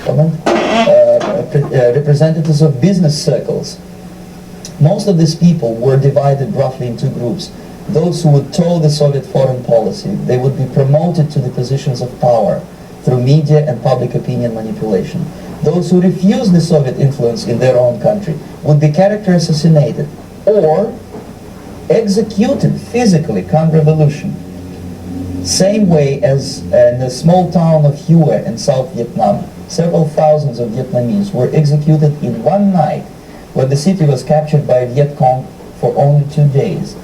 parliament, representatives of business circles. Most of these people were divided roughly in two groups. Those who would toe the Soviet foreign policy, they would be promoted to the positions of power through media and public opinion manipulation. Those who refused the Soviet influence in their own country would be character assassinated or executed physically come revolution. Same way as in the small town of Hue in South Vietnam, several thousands of Vietnamese were executed in one night when the city was captured by Viet Cong for only 2 days.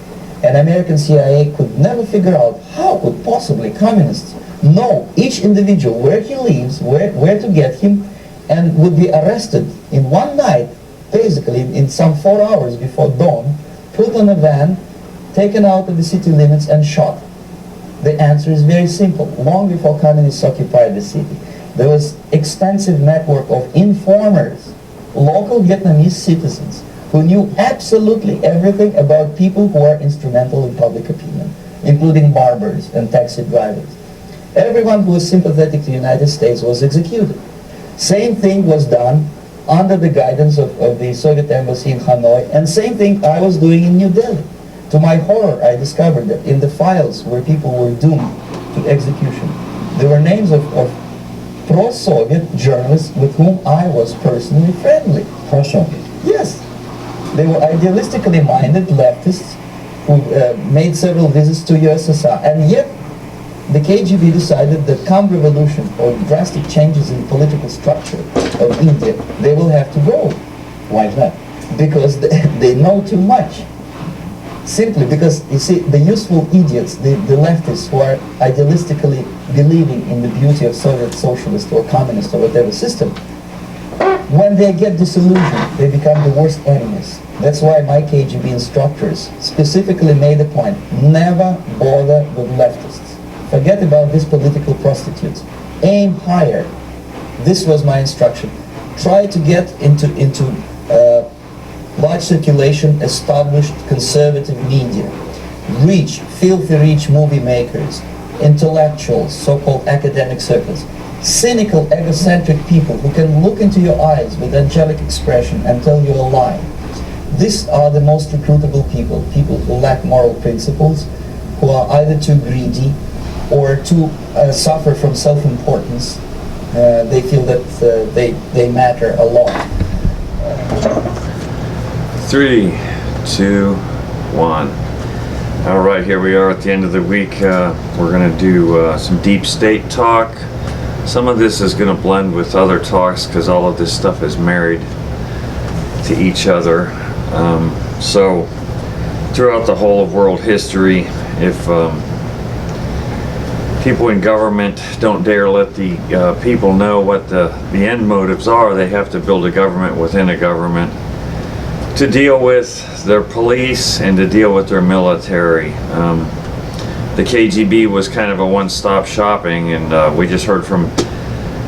And American CIA could never figure out how could possibly communists know each individual where he lives, where to get him, and would be arrested in one night, basically in some 4 hours before dawn, put on a van, taken out of the city limits and shot. The answer is very simple. Long before communists occupied the city, there was extensive network of informers, local Vietnamese citizens, who knew absolutely everything about people who are instrumental in public opinion, including barbers and taxi drivers. Everyone who was sympathetic to the United States was executed. Same thing was done under the guidance of the Soviet embassy in Hanoi, and same thing I was doing in New Delhi. To my horror, I discovered that in the files where people were doomed to execution, there were names of pro-Soviet journalists with whom I was personally friendly. Pro-Soviet? Yes. They were idealistically minded leftists who made several visits to USSR, and yet the KGB decided that come revolution or drastic changes in political structure of India, they will have to go. Why is that? Because they know too much. Simply because, you see, the useful idiots, the leftists who are idealistically believing in the beauty of Soviet socialist or communist or whatever system, when they get disillusioned, they become the worst enemies. That's why my KGB instructors specifically made a point, never bother with leftists. Forget about these political prostitutes. Aim higher. This was my instruction. Try to get into large circulation, established conservative media. Reach, filthy rich movie makers, intellectuals, so-called academic circles. Cynical, egocentric people who can look into your eyes with angelic expression and tell you a lie. These are the most recruitable people, people who lack moral principles, who are either too greedy or too suffer from self-importance. They feel that they matter a lot. 3, 2, 1. All right, here we are at the end of the week. We're going to do some deep state talk. Some of this is going to blend with other talks because all of this stuff is married to each other. So throughout the whole of world history, if people in government don't dare let the people know what the end motives are, they have to build a government within a government to deal with their police and to deal with their military. The KGB was kind of a one-stop shopping, and we just heard from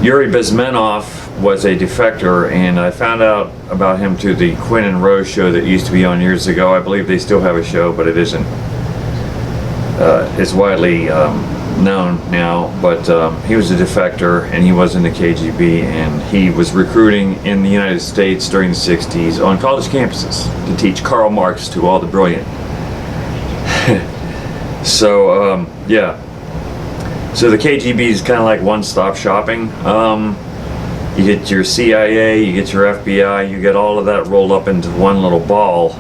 Yuri Bezmenov was a defector, and I found out about him through the Quinn and Rose show that used to be on years ago. I believe they still have a show, but it isn't. It's widely known now, but he was a defector and he was in the KGB, and he was recruiting in the United States during the 60s on college campuses to teach Karl Marx to all the brilliant. So yeah, so the KGB is kind of like one-stop shopping. You get your CIA, you get your FBI, you get all of that rolled up into one little ball,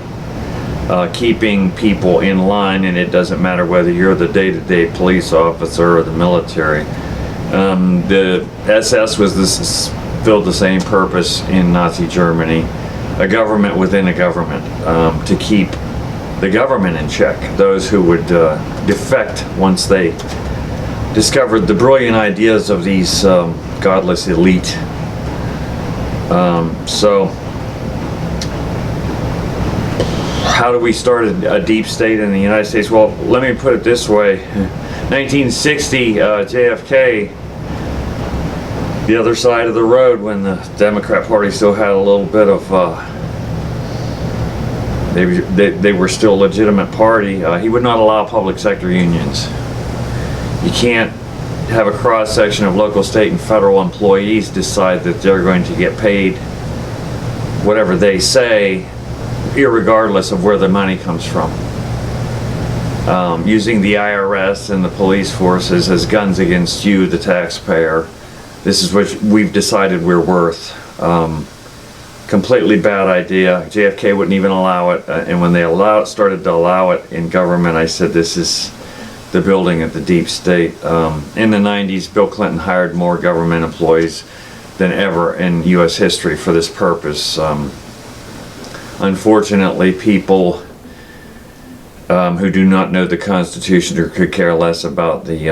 keeping people in line, and it doesn't matter whether you're the day-to-day police officer or the military. The SS was filled the same purpose in Nazi Germany, a government within a government, to keep the government in check, those who would defect once they discovered the brilliant ideas of these godless elite. So how do we start a deep state in the United States? Well, let me put it this way. 1960, JFK, the other side of the road, when the Democrat Party still had a little bit of they were still a legitimate party. He would not allow public sector unions. You can't have a cross-section of local, state, and federal employees decide that they're going to get paid whatever they say, irregardless of where the money comes from. Using the IRS and the police forces as guns against you, the taxpayer. This is what we've decided we're worth. Completely bad idea. JFK wouldn't even allow it, and when they started to allow it in government, I said this is the building of the deep state. In the 90s, Bill Clinton hired more government employees than ever in U.S. history for this purpose. Unfortunately, people who do not know the Constitution or could care less about the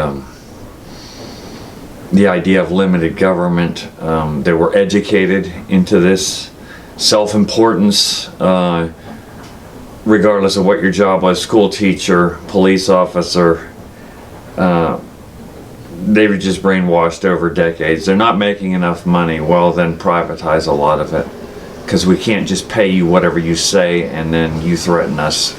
idea of limited government, they were educated into this self-importance, regardless of what your job was, school teacher, police officer. They were just brainwashed over decades. They're not making enough money. Well, then privatize a lot of it, because we can't just pay you whatever you say and then you threaten us.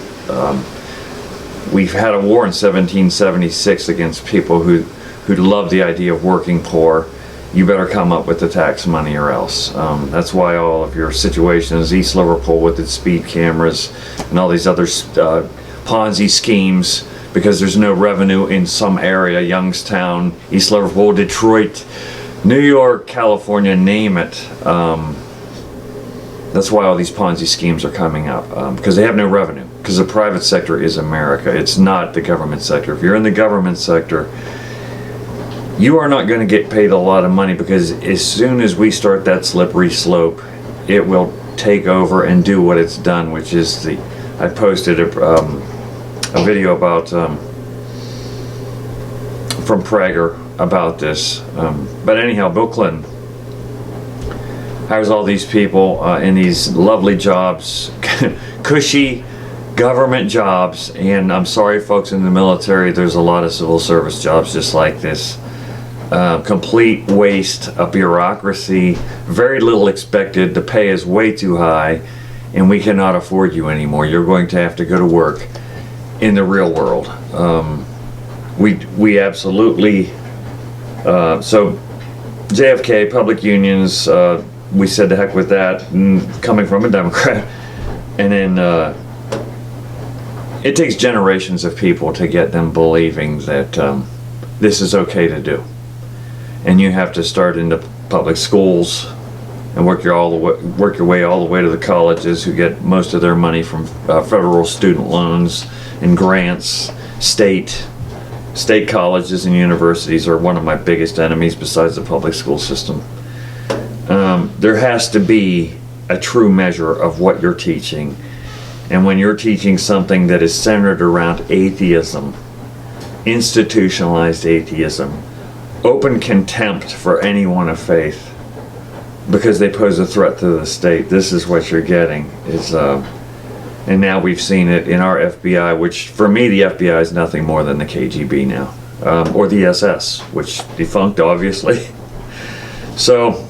We've had a war in 1776 against people who love the idea of working poor. You better come up with the tax money or else. That's why all of your situations, East Liverpool with its speed cameras and all these other Ponzi schemes, because there's no revenue in some area, Youngstown, East Liverpool, Detroit, New York, California, name it. That's why all these Ponzi schemes are coming up, because they have no revenue, because the private sector is America. It's not the government sector. If you're in the government sector, you are not going to get paid a lot of money, because as soon as we start that slippery slope, it will take over and do what it's done, which is I posted a video about from Prager about this. But anyhow, Bill Clinton hires all these people in these lovely jobs, cushy government jobs, and I'm sorry folks in the military, there's a lot of civil service jobs just like this. Complete waste of bureaucracy, very little expected, the pay is way too high, and we cannot afford you anymore. You're going to have to go to work in the real world. We absolutely, so JFK, public unions, we said the heck with that, coming from a Democrat, and then it takes generations of people to get them believing that this is okay to do. And you have to start into public schools and work your way all the way to the colleges, who get most of their money from federal student loans and grants. State colleges and universities are one of my biggest enemies besides the public school system. There has to be a true measure of what you're teaching, and when you're teaching something that is centered around atheism, institutionalized atheism, open contempt for anyone of faith because they pose a threat to the state, this is what you're getting. And now we've seen it in our FBI, which for me the FBI is nothing more than the KGB now, or the SS, which defunct obviously. So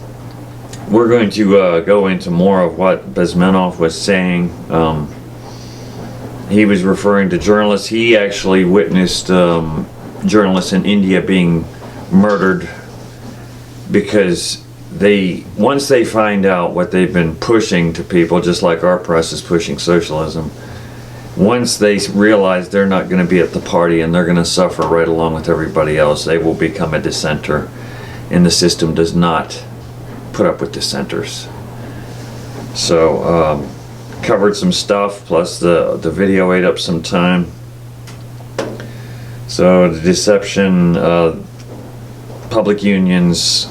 we're going to go into more of what Bezmenov was saying. He was referring to journalists. He actually witnessed journalists in India being murdered because once they find out what they've been pushing to people, just like our press is pushing socialism, once they realize they're not going to be at the party and they're going to suffer right along with everybody else, they will become a dissenter, and the system does not put up with dissenters. So covered some stuff, plus the video ate up some time. So the deception, public unions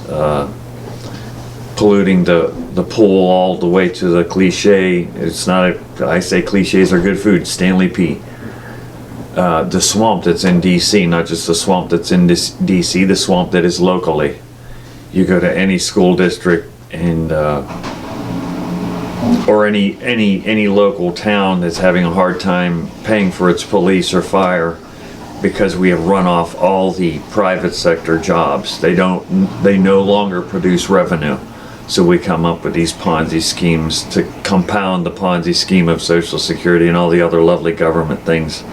polluting the pool all the way to the cliche. It's not I say cliches are good food. Stanley P. The swamp that's in DC, not just the swamp that's in DC, the swamp that is locally. You go to any school district and or any local town that's having a hard time paying for its police or fire, because we have run off all the private sector jobs. They no longer produce revenue. So we come up with these Ponzi schemes to compound the Ponzi scheme of Social Security and all the other lovely government things.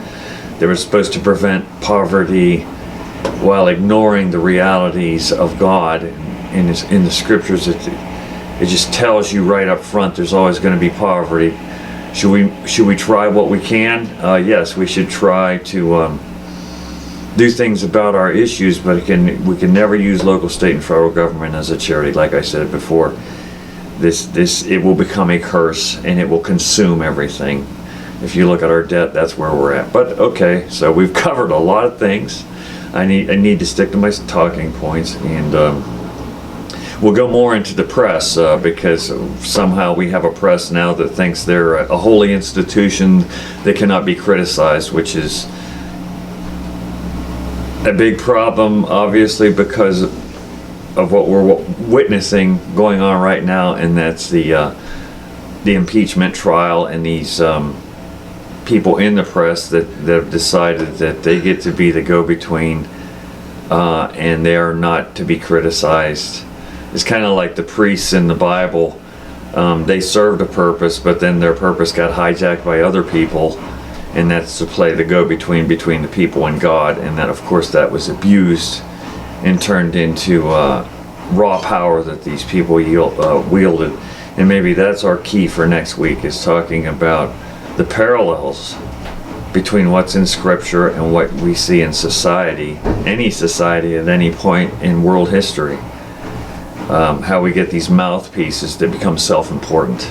They were supposed to prevent poverty while ignoring the realities of God in the scriptures. It just tells you right up front there's always going to be poverty. Should we try what we can? Yes, we should try to do things about our issues, but we can never use local, state, and federal government as a charity. Like I said before, it will become a curse and it will consume everything. If you look at our debt, that's where we're at. But okay, so we've covered a lot of things. I need to stick to my talking points, and we'll go more into the press because somehow we have a press now that thinks they're a holy institution that cannot be criticized, which is a big problem, obviously, because of what we're witnessing going on right now, and that's the impeachment trial, and these people in the press that have decided that they get to be the go-between, and they are not to be criticized. It's kind of like the priests in the Bible. They served a purpose, but then their purpose got hijacked by other people, and that's to play the go-between between the people and God, and that, of course, that was abused and turned into raw power that these people wielded. And maybe that's our key for next week, is talking about the parallels between what's in Scripture and what we see in society, any society at any point in world history. How we get these mouthpieces that become self-important,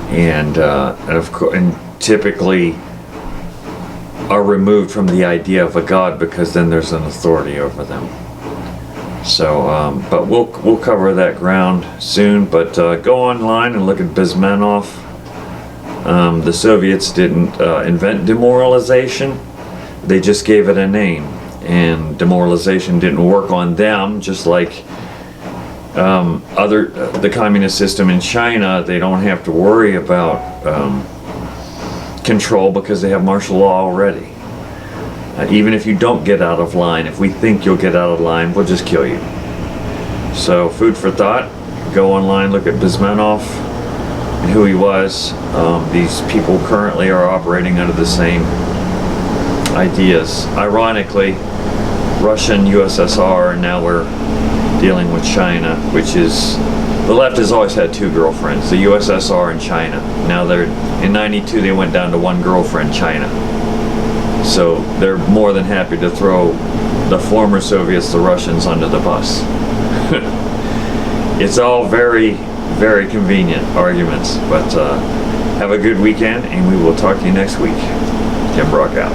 and of course, and typically are removed from the idea of a God, because then there's an authority over them. So, but we'll cover that ground soon. But go online and look at Bezmenov. The Soviets didn't invent demoralization; they just gave it a name, and demoralization didn't work on them, just like the communist system in China. They don't have to worry about control because they have martial law already. Even if you don't get out of line, if we think you'll get out of line, we'll just kill you. So, food for thought. Go online, look at Bezmenov and who he was. These people currently are operating under the same ideas. Ironically, Russia and USSR, and now we're dealing with China, which is, the left has always had two girlfriends, the USSR and China. Now in 92 they went down to one girlfriend, China. So they're more than happy to throw the former Soviets, the Russians, under the bus. It's all very, very convenient arguments, but have a good weekend, and we will talk to you next week. Tim Brock out.